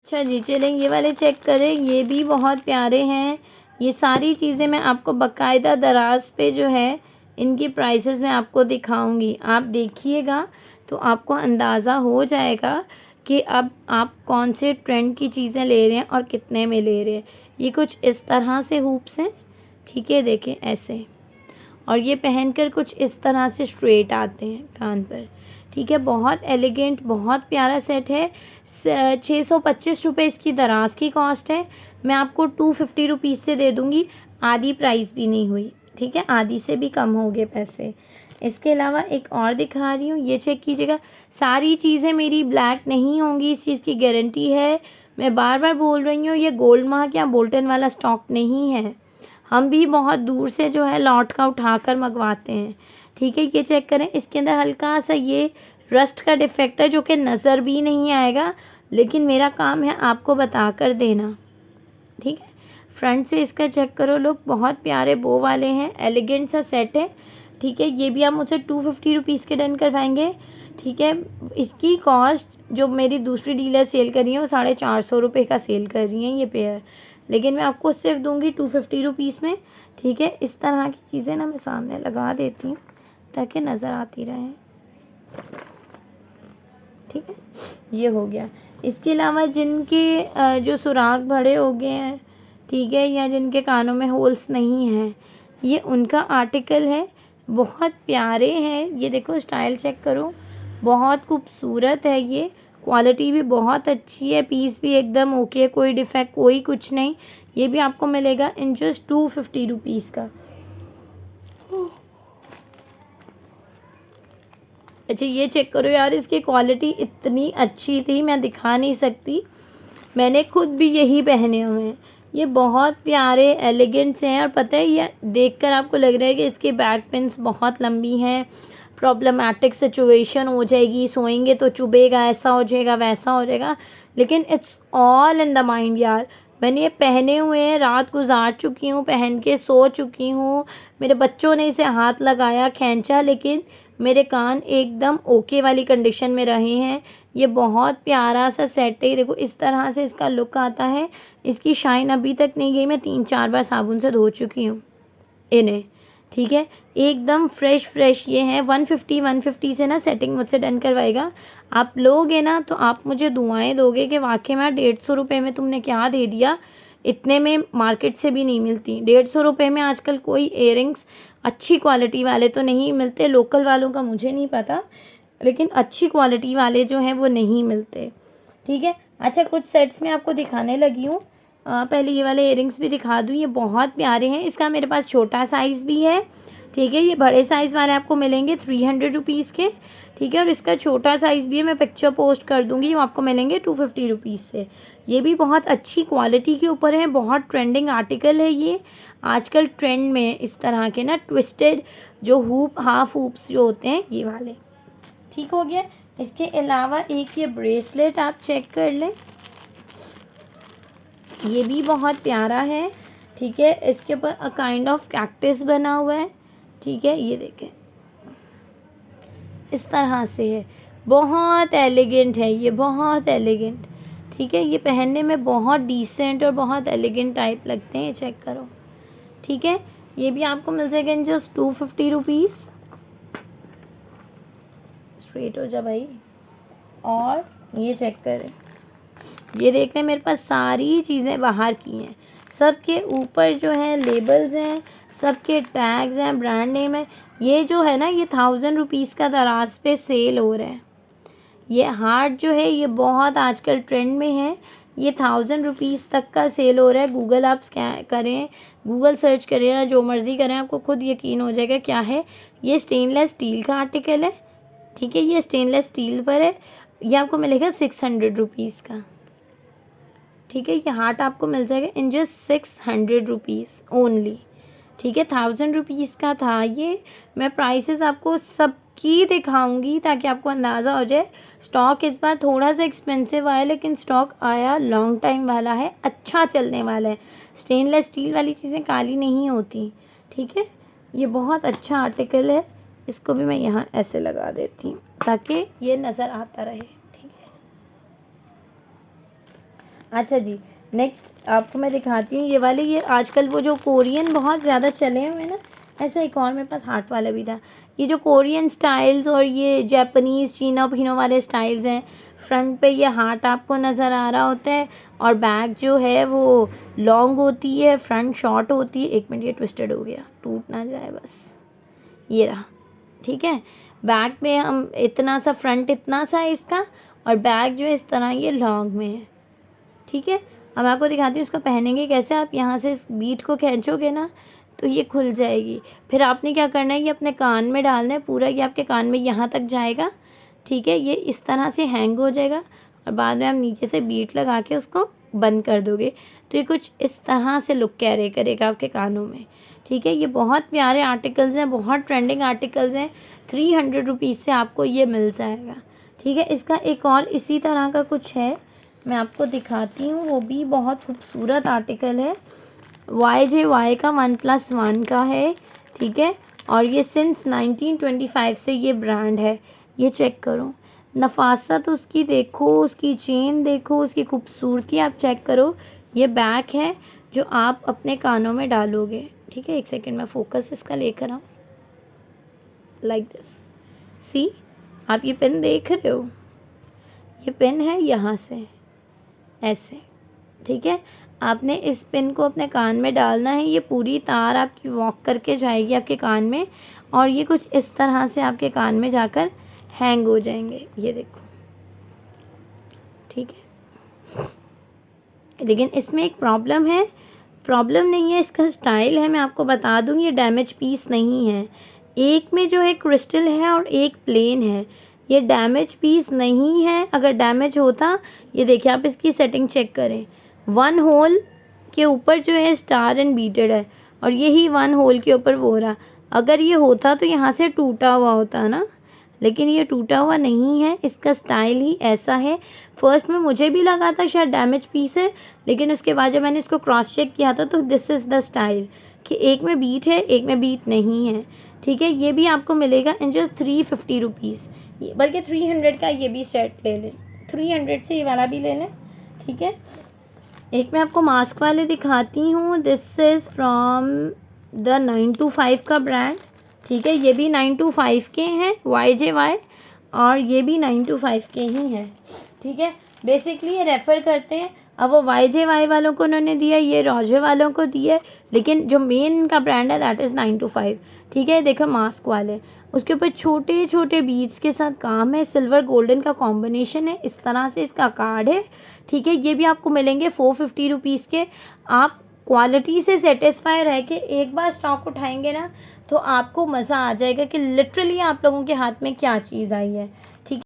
अच्छा जी, चलें ये वाले चेक करें, ये भी बहुत प्यारे हैं। ये सारी चीज़ें मैं आपको बाकायदा दराज़ पे जो है इनकी प्राइसेस मैं आपको दिखाऊंगी। आप देखिएगा तो आपको अंदाज़ा हो जाएगा कि अब आप कौन से ट्रेंड की चीज़ें ले रहे हैं और कितने में ले रहे हैं। ये कुछ इस तरह से हूप्स हैं, ठीक है, देखें ऐसे, और ये पहनकर कुछ इस तरह से स्ट्रेट आते हैं कान पर, ठीक है। बहुत एलिगेंट, बहुत प्यारा सेट है। 625 रुपये इसकी दराज की कॉस्ट है। मैं आपको 250 रुपीज़ से दे दूँगी, आधी प्राइस भी नहीं हुई, ठीक है, आधी से भी कम हो गए पैसे। इसके अलावा एक और दिखा रही हूँ, ये चेक कीजिएगा। सारी चीज़ें मेरी ब्लैक नहीं होंगी, इस चीज़ की गारंटी है। मैं बार बार बोल रही हूँ, ये गोल्ड मार्क या बोल्टन वाला स्टॉक नहीं है। हम भी बहुत दूर से जो है लौट का उठा कर मंगवाते हैं, ठीक है। ये चेक करें, इसके अंदर हल्का सा ये रस्ट का डिफेक्ट है जो कि नज़र भी नहीं आएगा, लेकिन मेरा काम है आपको बता कर देना, ठीक है। फ्रंट से इसका चेक करो लोग, बहुत प्यारे बो वाले हैं, एलिगेंट सा सेट है, ठीक है। ये भी आप मुझे 250 रुपीज़ के डन करवाएंगे, ठीक है। इसकी कॉस्ट जो मेरी दूसरी डीलर सेल कर रही है वो 450 रुपये का सेल कर रही हैं ये पेयर, लेकिन मैं आपको सिर्फ दूंगी 250 रुपीज़ में, ठीक है। इस तरह की चीज़ें ना मैं सामने लगा देती हूँ ताकि नज़र आती रहें, ठीक है। ये हो गया। इसके अलावा जिनके जो सुराख बड़े हो गए हैं, ठीक है, या जिनके कानों में होल्स नहीं हैं, ये उनका आर्टिकल है। बहुत प्यारे हैं, ये देखो स्टाइल चेक करो, बहुत खूबसूरत है ये, क्वालिटी भी बहुत अच्छी है, पीस भी एकदम ओके, कोई डिफेक्ट कोई कुछ नहीं। ये भी आपको मिलेगा इन जस्ट 250 रुपीज़ का। अच्छा ये चेक करो यार, इसकी क्वालिटी इतनी अच्छी थी मैं दिखा नहीं सकती, मैंने खुद भी यही पहने हुए हैं। ये बहुत प्यारे एलिगेंट से हैं, और पता है ये देखकर आपको लग रहा है कि इसकी बैक पिन्स बहुत लंबी हैं, प्रॉब्लमेटिक सिचुएशन हो जाएगी, सोएंगे तो चुभेगा, ऐसा हो जाएगा वैसा हो जाएगा, लेकिन it's all in the mind यार। मैंने ये पहने हुए हैं, रात गुजार चुकी हूँ, पहन के सो चुकी हूँ, मेरे बच्चों ने इसे हाथ लगाया खींचा, लेकिन मेरे कान एकदम ओके वाली कंडीशन में रहे हैं। ये बहुत प्यारा सा सेट है, देखो इस तरह से इसका लुक आता है। इसकी शाइन अभी तक नहीं गई, मैं 3-4 बार साबुन से धो चुकी हूँ इन्हें, ठीक है। एकदम फ्रेश फ्रेश ये हैं। 150 से ना सेटिंग मुझसे डन करवाएगा। आप लोगे ना तो आप मुझे दुआएं दोगे कि वाकई में 150 रुपये में तुमने क्या दे दिया, इतने में मार्केट से भी नहीं मिलती। 150 रुपये में आजकल कोई इयरिंग्स अच्छी क्वालिटी वाले तो नहीं मिलते, लोकल वालों का मुझे नहीं पता, लेकिन अच्छी क्वालिटी वाले जो हैं वो नहीं मिलते, ठीक है। अच्छा कुछ सेट्स में आपको दिखाने लगी हूँ, पहले ये वाले इयरिंग्स भी दिखा दूँ। ये बहुत प्यारे हैं, इसका मेरे पास छोटा साइज़ भी है, ठीक है। ये बड़े साइज़ वाले आपको मिलेंगे 300 रुपीज़ के, ठीक है, और इसका छोटा साइज़ भी है, मैं पिक्चर पोस्ट कर दूँगी, वो आपको मिलेंगे 250 रुपीज़ से। ये भी बहुत अच्छी क्वालिटी के ऊपर है, बहुत ट्रेंडिंग आर्टिकल है ये। आजकल ट्रेंड में इस तरह के ना ट्विस्टेड जो हूप हाफ हूप्स जो होते हैं ये वाले, ठीक हो गया। इसके अलावा एक ये ब्रेसलेट आप चेक कर लें, ये भी बहुत प्यारा है, ठीक है। इसके ऊपर अ काइंड ऑफ कैक्टस बना हुआ है, ठीक है, ये देखें इस तरह से है, बहुत एलिगेंट है ये, बहुत एलिगेंट, ठीक है। ये पहनने में बहुत डिसेंट और बहुत एलिगेंट टाइप लगते हैं, चेक करो, ठीक है। ये भी आपको मिल जाएगा इन जस्ट 250 रुपीज़। स्ट्रेट हो जा भाई। और ये चेक करें, ये देख रहे हैं मेरे पास सारी चीज़ें बाहर की हैं, सबके ऊपर जो है लेबल्स हैं, सबके टैग्स हैं, ब्रांड नेम है। ये जो है ना ये 1000 रुपीज़ का दराज पे सेल हो रहा है। ये हार्ट जो है ये बहुत आजकल ट्रेंड में है, ये 1000 रुपीज़ तक का सेल हो रहा है। गूगल आप स्कैन करें, गूगल सर्च करें या जो मर्ज़ी करें, आपको खुद यकीन हो जाएगा क्या है। ये स्टेनलेस स्टील का आर्टिकल है, ठीक है, ये स्टेनलेस स्टील पर है। ये आपको मिलेगा 600 रुपीज़ का, ठीक है। ये हार्ट आपको मिल जाएगा इन जस्ट 600 रुपीज़ ओनली, ठीक है। 1000 रुपीज़ का था ये। मैं प्राइसेस आपको सबकी दिखाऊंगी ताकि आपको अंदाज़ा हो जाए। स्टॉक इस बार थोड़ा सा एक्सपेंसिव आया, लेकिन स्टॉक आया लॉन्ग टाइम वाला है, अच्छा चलने वाला है। स्टेनलेस स्टील वाली चीज़ें काली नहीं होती, ठीक है। ये बहुत अच्छा आर्टिकल है, इसको भी मैं यहाँ ऐसे लगा देती हूँ ताकि ये नज़र आता रहे, ठीक है। अच्छा जी, नेक्स्ट आपको मैं दिखाती हूँ ये वाले। ये आजकल वो जो कोरियन बहुत ज़्यादा चले हुए हैं ना, ऐसा एक और मेरे पास हार्ट वाला भी था। ये जो कोरियन स्टाइल्स और ये जापानीज़ चीनो फिनो वाले स्टाइल्स हैं, फ्रंट पे ये हार्ट आपको नज़र आ रहा होता है और बैक जो है वो लॉन्ग होती है, फ्रंट शॉर्ट होती है। 1 मिनट, ये ट्विस्टेड हो गया, टूट ना जाए बस। ये रहा, ठीक है। बैक में हम इतना सा, फ्रंट इतना सा है इसका, और बैक जो है इस तरह ये लॉन्ग में है, ठीक है। अब मैं आपको दिखाती हूँ इसको पहनेंगे कैसे। आप यहाँ से इस बीट को खींचोगे ना तो ये खुल जाएगी। फिर आपने क्या करना है, ये अपने कान में डालना है, पूरा ये आपके कान में यहाँ तक जाएगा, ठीक है। ये इस तरह से हैंग हो जाएगा और बाद में आप नीचे से बीट लगा के उसको बंद कर दोगे तो ये कुछ इस तरह से लुक कैरी करेगा आपके कानों में, ठीक है। ये बहुत प्यारे आर्टिकल्स हैं, बहुत ट्रेंडिंग आर्टिकल्स हैं। 300 रुपीज़ से आपको ये मिल जाएगा, ठीक है। इसका एक और इसी तरह का कुछ है, मैं आपको दिखाती हूँ, वो भी बहुत खूबसूरत आर्टिकल है। YJY का 1+1 का है, ठीक है। और ये सिंस 1925 से ये ब्रांड है। ये चेक करो, नफासत उसकी देखो, उसकी चेन देखो, उसकी खूबसूरती आप चेक करो। ये बैग है जो आप अपने कानों में डालोगे, ठीक है। एक सेकंड में फोकस इसका लेकर आऊँ, लाइक दिस, सी, आप ये पेन देख रहे हो, ये पेन है यहाँ से ऐसे, ठीक है। आपने इस पिन को अपने कान में डालना है, ये पूरी तार आपकी वॉक करके जाएगी आपके कान में और ये कुछ इस तरह से आपके कान में जाकर हैंग हो जाएंगे, ये देखो, ठीक है। लेकिन इसमें एक प्रॉब्लम है, प्रॉब्लम नहीं है, इसका स्टाइल है, मैं आपको बता दूँ, ये डैमेज पीस नहीं है। एक में जो है क्रिस्टल है और एक प्लेन है, ये डैमेज पीस नहीं है। अगर डैमेज होता, ये देखिए आप इसकी सेटिंग चेक करें, 1 होल के ऊपर जो है स्टार एंड बीटेड है और यही 1 होल के ऊपर वो रहा। अगर ये होता तो यहाँ से टूटा हुआ होता ना, लेकिन ये टूटा हुआ नहीं है, इसका स्टाइल ही ऐसा है। फर्स्ट में मुझे भी लगा था शायद डैमेज पीस है, लेकिन उसके बाद जब मैंने इसको क्रॉस चेक किया था तो दिस इज़ द स्टाइल कि एक में बीट है, एक में बीट नहीं है, ठीक है। ये भी आपको मिलेगा इन जस्ट 350 रुपीज़, बल्कि 300 का ये भी सेट ले लें, 300 से ये वाला भी ले लें, ठीक है। एक मैं आपको मास्क वाले दिखाती हूँ, दिस इज़ फ्रॉम द 925 का ब्रांड, ठीक है। ये भी 925 के हैं, YJY, और ये भी 925 के ही हैं, ठीक है। बेसिकली ये रेफ़र करते हैं, अब वो YJY वालों को उन्होंने दिया, ये रोजे वालों को दिया, लेकिन जो मेन इनका ब्रांड है दैट इज़ 925, ठीक है। देखो मास्क वाले, उसके ऊपर छोटे छोटे बीड्स के साथ काम है, सिल्वर गोल्डन का कॉम्बिनेशन है, इस तरह से इसका कार्ड है, ठीक है। ये भी आपको मिलेंगे 450 रुपीज़ के। आप क्वालिटी से सेटिस्फाई रह के एक बार स्टॉक उठाएंगे ना तो आपको मज़ा आ जाएगा कि लिटरली आप लोगों के हाथ में क्या चीज़ आई है, ठीक है।